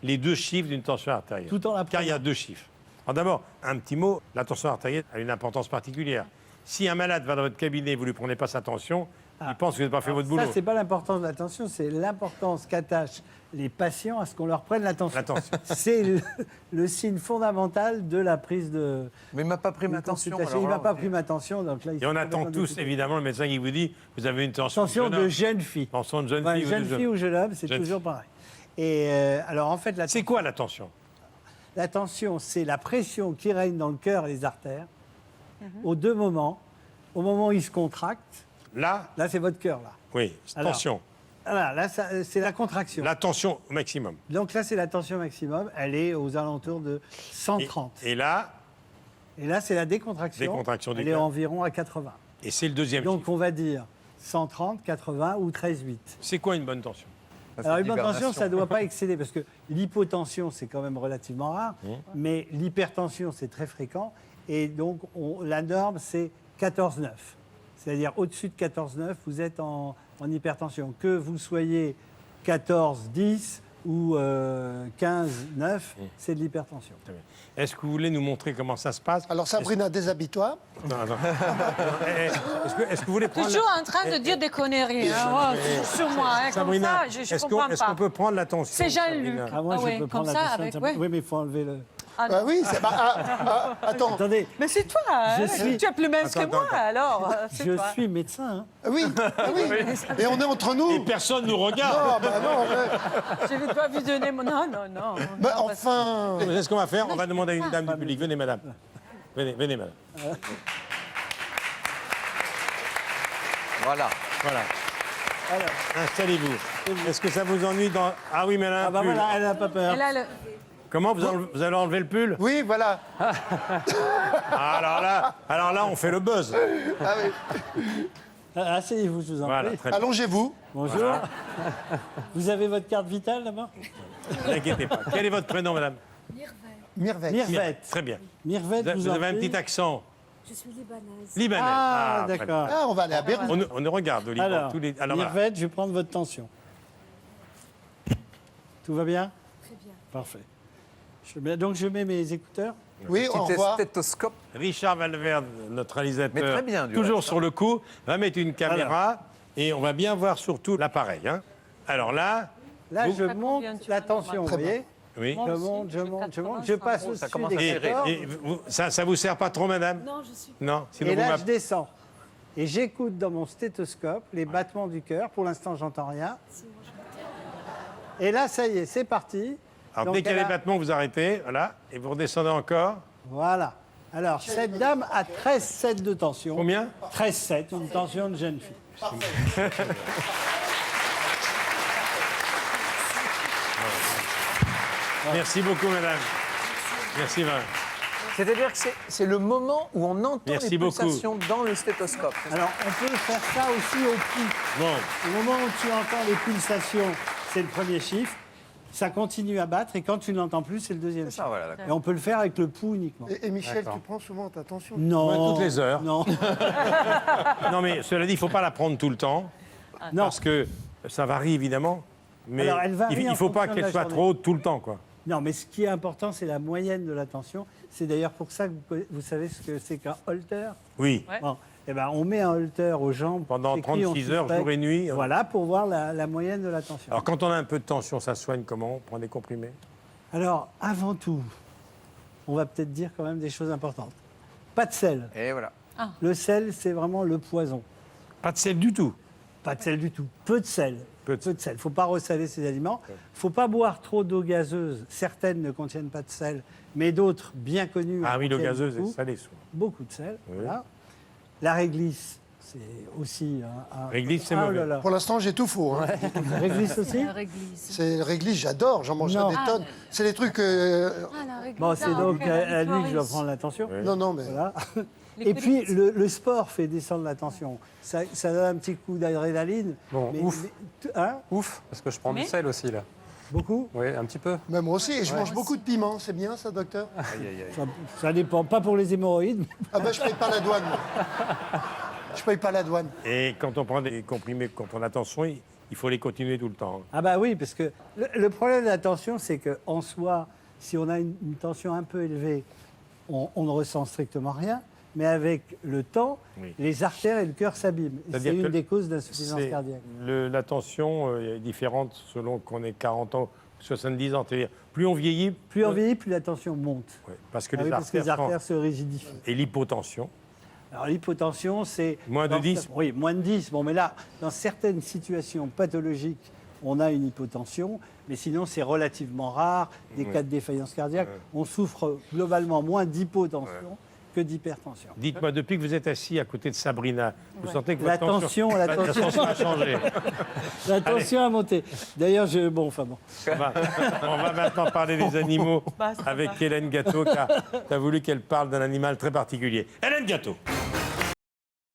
les deux chiffres d'une tension artérielle. Tout en la Car il y a deux chiffres. Alors d'abord, un petit mot, la tension artérielle a une importance particulière. Si un malade va dans votre cabinet et vous ne lui prenez pas sa tension, il pense que vous n'avez pas fait votre boulot. Ça, c'est pas l'importance de la tension, c'est l'importance qu'attachent les patients à ce qu'on leur prenne la tension. La tension. C'est le signe fondamental de la prise de. Mais il m'a pas pris ma tension. Il m'a pas pris ma tension, donc là. Et on attend tous, évidemment, le médecin qui vous dit vous avez une tension. Tension de jeune fille. Tension de jeune Enfin, fille ou jeune de fille ou jeune homme, c'est Jeune toujours pareil. Et alors en fait, C'est quoi la tension? la tension, c'est la pression qui règne dans le cœur et les artères aux deux moments. Au moment où il se contracte, Là, c'est votre cœur, là. oui, Alors, tension. Voilà, là, c'est la contraction. La tension au maximum. Donc là, c'est la tension maximum. Elle est aux alentours de 130. Et là, Et là, c'est la décontraction. Décontraction du Elle est cœur. environ à 80. et c'est le deuxième Donc, chiffre. on va dire 130, 80 ou 13,8. C'est quoi une bonne tension? Alors, une bonne tension, ça ne doit pas excéder, parce que l'hypotension, c'est quand même relativement rare, mais l'hypertension, c'est très fréquent. Et donc, la norme, c'est 14,9. C'est-à-dire, au-dessus de 14,9, vous êtes en hypertension. Que vous soyez 14,10 ou 15,9, c'est de l'hypertension. Très bien. Est-ce que vous voulez nous montrer comment ça se passe? Alors Sabrina, déshabille-toi. Non, non. Est-ce que vous voulez prendre... Toujours en train de dire des conneries. Hein. Oh, sur moi, hein, comme Sabrina, ça, je est-ce comprends qu'on pas. peut prendre la tension? C'est Jean-Luc. Sabrina Ah, moi, Ah je ouais, peux prendre comme la ça, tension. avec- ouais. Oui, mais il faut enlever le... Bah oui, c'est... attends. Attendez, Mais c'est toi, hein. Je suis- Tu es plus mince que Attends, moi, attends. alors. C'est je toi. suis médecin. Hein. Oui, oui. Et on est entre nous. Et personne nous regarde. Non, bah non, mais... Je vais pas vous donner mon... Non, non, non. Bah, Non, parce- enfin... Vous savez ce qu'on va faire? On va demander à une dame du public. Venez, madame. Venez, madame. Voilà. Voilà. Alors, Installez-vous. Est-ce que ça vous ennuie dans... Ah oui, mais elle a un ah bah pull. voilà, elle n'a pas peur. Et là, le... Comment vous allez enlever le pull? Oui, voilà. Ah, alors là, on fait le buzz. Ah, oui. Asseyez-vous, je vous en Voilà, prie. très bien. Allongez-vous. Bonjour. Vous avez votre carte vitale là-bas? Ne vous inquiétez pas. Quel est votre prénom, madame? Mirvette. Mirvette. Très bien. Mirvette, Vous en avez un prie. petit accent Je suis libanaise. libanais. Ah, très bien. d'accord. Ah, on va aller à Beyrouth. On regarde au Liban. Alors, Alors, voilà. Mirvette, je vais prendre votre tension. Tout va bien? Très bien. Parfait. Donc je mets mes écouteurs. Oui, au Petit revoir. stéthoscope. Richard Valverde, notre réalisateur, Mais très bien, du toujours reste, sur le coup, va mettre une caméra et on va bien voir surtout l'appareil. Hein. Alors là, Là, Vous- je monte combien tu la veux tension, vous Très voyez? oui. Moi Je aussi, monte, je je fais monte, je monte. 85. Je passe Ça au-dessus commence à des Et, faire 14. ça vous sert pas trop, madame? Non, je suis. Non. Sinon Et vous là, je m'appelez. descends. Et j'écoute dans mon stéthoscope les battements du cœur. Pour l'instant, j'entends rien. Et là, ça y est, c'est parti. Alors Donc, dès qu'il y a elle les battements, vous arrêtez, voilà, et vous redescendez encore. Voilà. Alors, cette dame a 13,7 de tension. Combien? 13,7, une tension de jeune fille. Merci beaucoup, madame. Merci, madame. C'est-à-dire que c'est le moment où on entend Merci les beaucoup. pulsations dans le stéthoscope. Alors, on peut faire ça aussi au pouls. Bon, Au moment où tu entends les pulsations, c'est le premier chiffre. Ça continue à battre et quand tu ne l'entends plus, c'est le deuxième Ça, chiffre. voilà, d'accord. Et on peut le faire avec le pouls uniquement. Et Michel, tu prends souvent ta tension? Non. Ouais, toutes les heures. Non. non mais cela dit, il ne faut pas la prendre tout le temps, Non. parce que ça varie évidemment, mais Alors, elle varie il ne en faut pas fonction de qu'elle la soit journée. trop haute tout le temps, quoi. Non, mais ce qui est important, c'est la moyenne de la tension. C'est d'ailleurs pour ça que vous savez ce que c'est qu'un holter. Oui, Ouais. Bon, eh ben, on met un holter aux jambes. pendant c'est qui, on 36 heures, suspecte. jour et nuit. Voilà, pour voir la moyenne de la tension. Alors quand on a un peu de tension, ça se soigne comment? On prend des comprimés? Alors, avant tout, on va peut-être dire quand même des choses importantes. Pas de sel. Et voilà. Le sel, c'est vraiment le poison. Pas de sel du tout. Pas de sel du tout. Peu de sel. Peu de Peu de sel. Il ne faut pas ressaler ces aliments. Il ne faut pas boire trop d'eau gazeuse. Certaines ne contiennent pas de sel, mais d'autres, bien connues, Ah en oui, l'eau contiennent gazeuse beaucoup. est salée souvent. Beaucoup de sel. Oui. Voilà. La réglisse, c'est aussi un... Réglisse, c'est Ah, mauvais. là là. Pour l'instant, j'ai tout faux. Hein. La réglisse aussi. La réglisse. C'est le réglisse, j'adore, j'en mange Non. des tonnes. C'est les trucs... Ah, la réglisse. Bon, c'est Ah, donc ok, à lui que je dois Victoris. prendre l'attention. Non, non, mais... Voilà. Les Et puis, coliques. le sport fait descendre la tension. Ça donne un petit coup d'adrénaline. Bon, ouf. Hein Ouf, parce que je prends Mais- du sel aussi, là. Beaucoup Oui, un petit peu. Même moi aussi, et je mange beaucoup de piment. C'est bien, ça, docteur? ça dépend. Pas pour les hémorroïdes. Ah ben, je paye pas la douane. moi. Je paye pas la douane. Et quand on prend des comprimés contre la tension, il il faut les continuer tout le temps. Ah bah oui, parce que le problème de la tension, c'est qu'en soi, si on a une tension un peu élevée, on ne ressent strictement rien. Mais avec le temps, Oui. les artères et le cœur s'abîment. Et C'est-à-dire c'est que une des causes d'insuffisance C'est- cardiaque. La tension est différente selon qu'on ait 40 ans, 70 ans. C'est-à-dire, plus on vieillit, Plus on vieillit, plus la tension monte. ouais, parce que Ah oui, parce que les artères se rigidifient. et l'hypotension. Alors l'hypotension, c'est... Moins de dans- 10. Oui, moins de 10. Bon, mais là, dans certaines situations pathologiques, on a une hypotension, mais sinon c'est relativement rare. Des cas de défaillance cardiaque, on souffre globalement moins d'hypotension que d'hypertension. Dites-moi, depuis que vous êtes assis à côté de Sabrina, vous sentez que La votre tension, la tension a changé. La tension a monté. D'ailleurs, bon. On va maintenant parler des animaux Bah, ça avec va. Hélène Gâteau, qui a voulu qu'elle parle d'un animal très particulier. Hélène Gâteau.